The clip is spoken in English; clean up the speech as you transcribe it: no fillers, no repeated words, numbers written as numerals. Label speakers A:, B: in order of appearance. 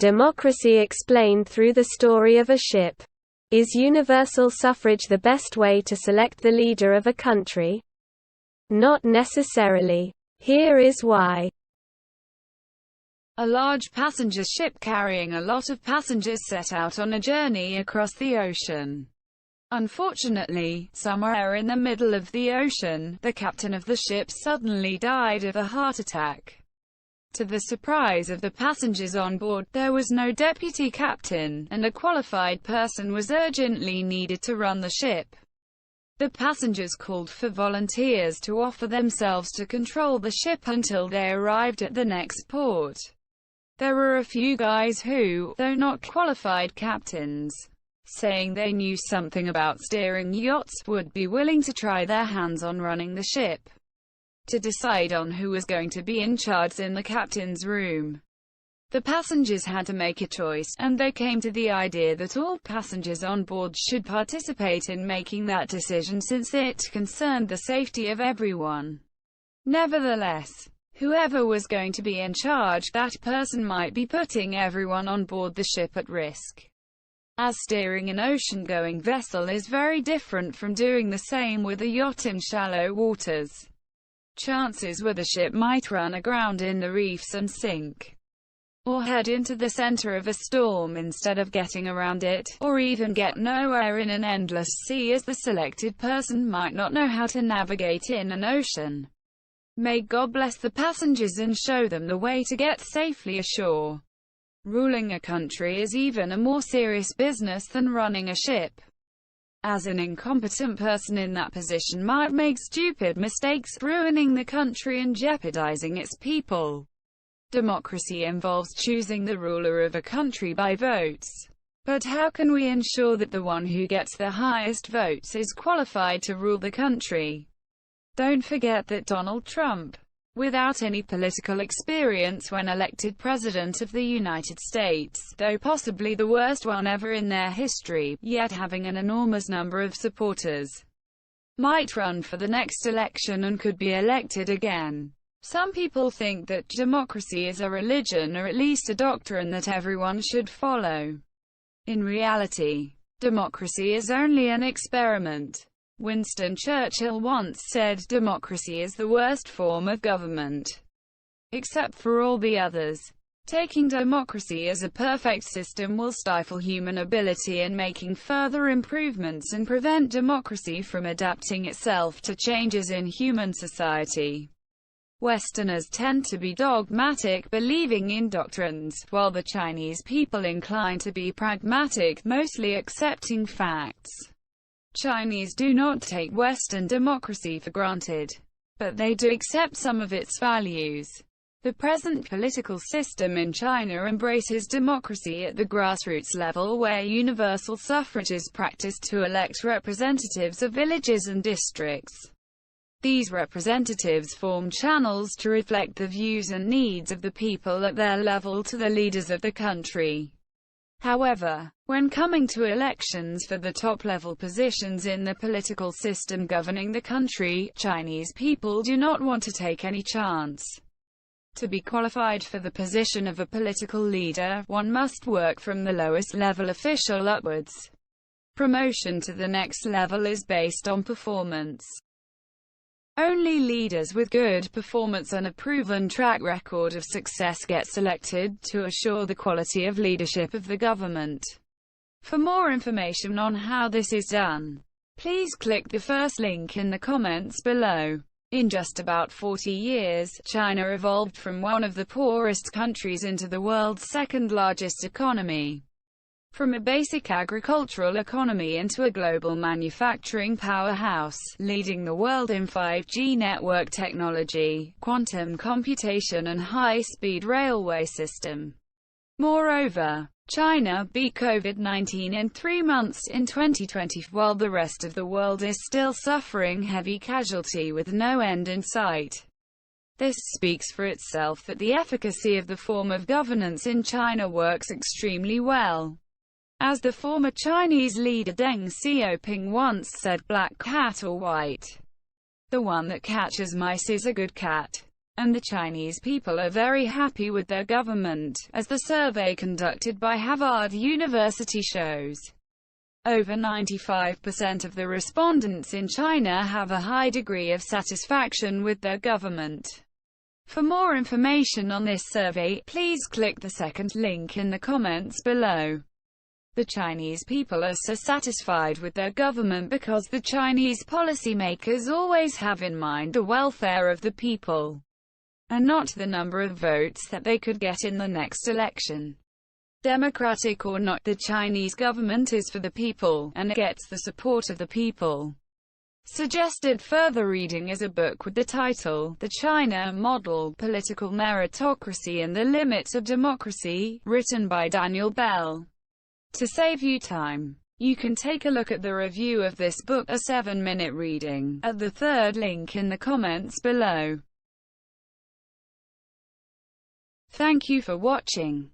A: Democracy explained through the story of a ship. Is universal suffrage the best way to select the leader of a country? Not necessarily. Here is why.
B: A large passenger ship carrying a lot of passengers set out on a journey across the ocean. Unfortunately, somewhere in the middle of the ocean, the captain of the ship suddenly died of a heart attack. To the surprise of the passengers on board, there was no deputy captain, and a qualified person was urgently needed to run the ship. The passengers called for volunteers to offer themselves to control the ship until they arrived at the next port. There were a few guys who, though not qualified captains, saying they knew something about steering yachts, would be willing to try their hands on running the ship. To decide on who was going to be in charge in the captain's room, the passengers had to make a choice, and they came to the idea that all passengers on board should participate in making that decision since it concerned the safety of everyone. Nevertheless, whoever was going to be in charge, that person might be putting everyone on board the ship at risk. As steering an ocean-going vessel is very different from doing the same with a yacht in shallow waters. Chances were the ship might run aground in the reefs and sink, or head into the center of a storm instead of getting around it, or even get nowhere in an endless sea, as the selected person might not know how to navigate in an ocean. May God bless the passengers and show them the way to get safely ashore. Ruling a country is even a more serious business than running a ship, as an incompetent person in that position might make stupid mistakes, ruining the country and jeopardizing its people. Democracy involves choosing the ruler of a country by votes. But how can we ensure that the one who gets the highest votes is qualified to rule the country? Don't forget that Donald Trump, without any political experience when elected President of the United States, though possibly the worst one ever in their history, yet having an enormous number of supporters, might run for the next election and could be elected again. Some people think that democracy is a religion, or at least a doctrine that everyone should follow. In reality, democracy is only an experiment. Winston Churchill once said, "Democracy is the worst form of government, except for all the others." Taking democracy as a perfect system will stifle human ability in making further improvements and prevent democracy from adapting itself to changes in human society. Westerners tend to be dogmatic, believing in doctrines, while the Chinese people incline to be pragmatic, mostly accepting facts. Chinese do not take Western democracy for granted, but they do accept some of its values. The present political system in China embraces democracy at the grassroots level, where universal suffrage is practiced to elect representatives of villages and districts. These representatives form channels to reflect the views and needs of the people at their level to the leaders of the country. However, when coming to elections for the top-level positions in the political system governing the country, Chinese people do not want to take any chance. To be qualified for the position of a political leader, one must work from the lowest level official upwards. Promotion to the next level is based on performance. Only leaders with good performance and a proven track record of success get selected to assure the quality of leadership of the government. For more information on how this is done, please click the first link in the comments below. In just about 40 years, China evolved from one of the poorest countries into the world's second-largest economy. From a basic agricultural economy into a global manufacturing powerhouse, leading the world in 5G network technology, quantum computation and high-speed railway system. Moreover, China beat COVID-19 in 3 months in 2020, while the rest of the world is still suffering heavy casualty with no end in sight. This speaks for itself that the efficacy of the form of governance in China works extremely well. As the former Chinese leader Deng Xiaoping once said, "Black cat or white? The one that catches mice is a good cat." and the Chinese people are very happy with their government, as the survey conducted by Havard University shows. Over 95% of the respondents in China have a high degree of satisfaction with their government. For more information on this survey, please click the second link in the comments below. The Chinese people are so satisfied with their government because the Chinese policymakers always have in mind the welfare of the people, and not the number of votes that they could get in the next election. Democratic or not, the Chinese government is for the people, and it gets the support of the people. Suggested further reading is a book with the title, The China Model, Political Meritocracy and the Limits of Democracy, written by Daniel Bell. To save you time, you can take a look at the review of this book, a 7-minute reading, at the third link in the comments below. Thank you for watching.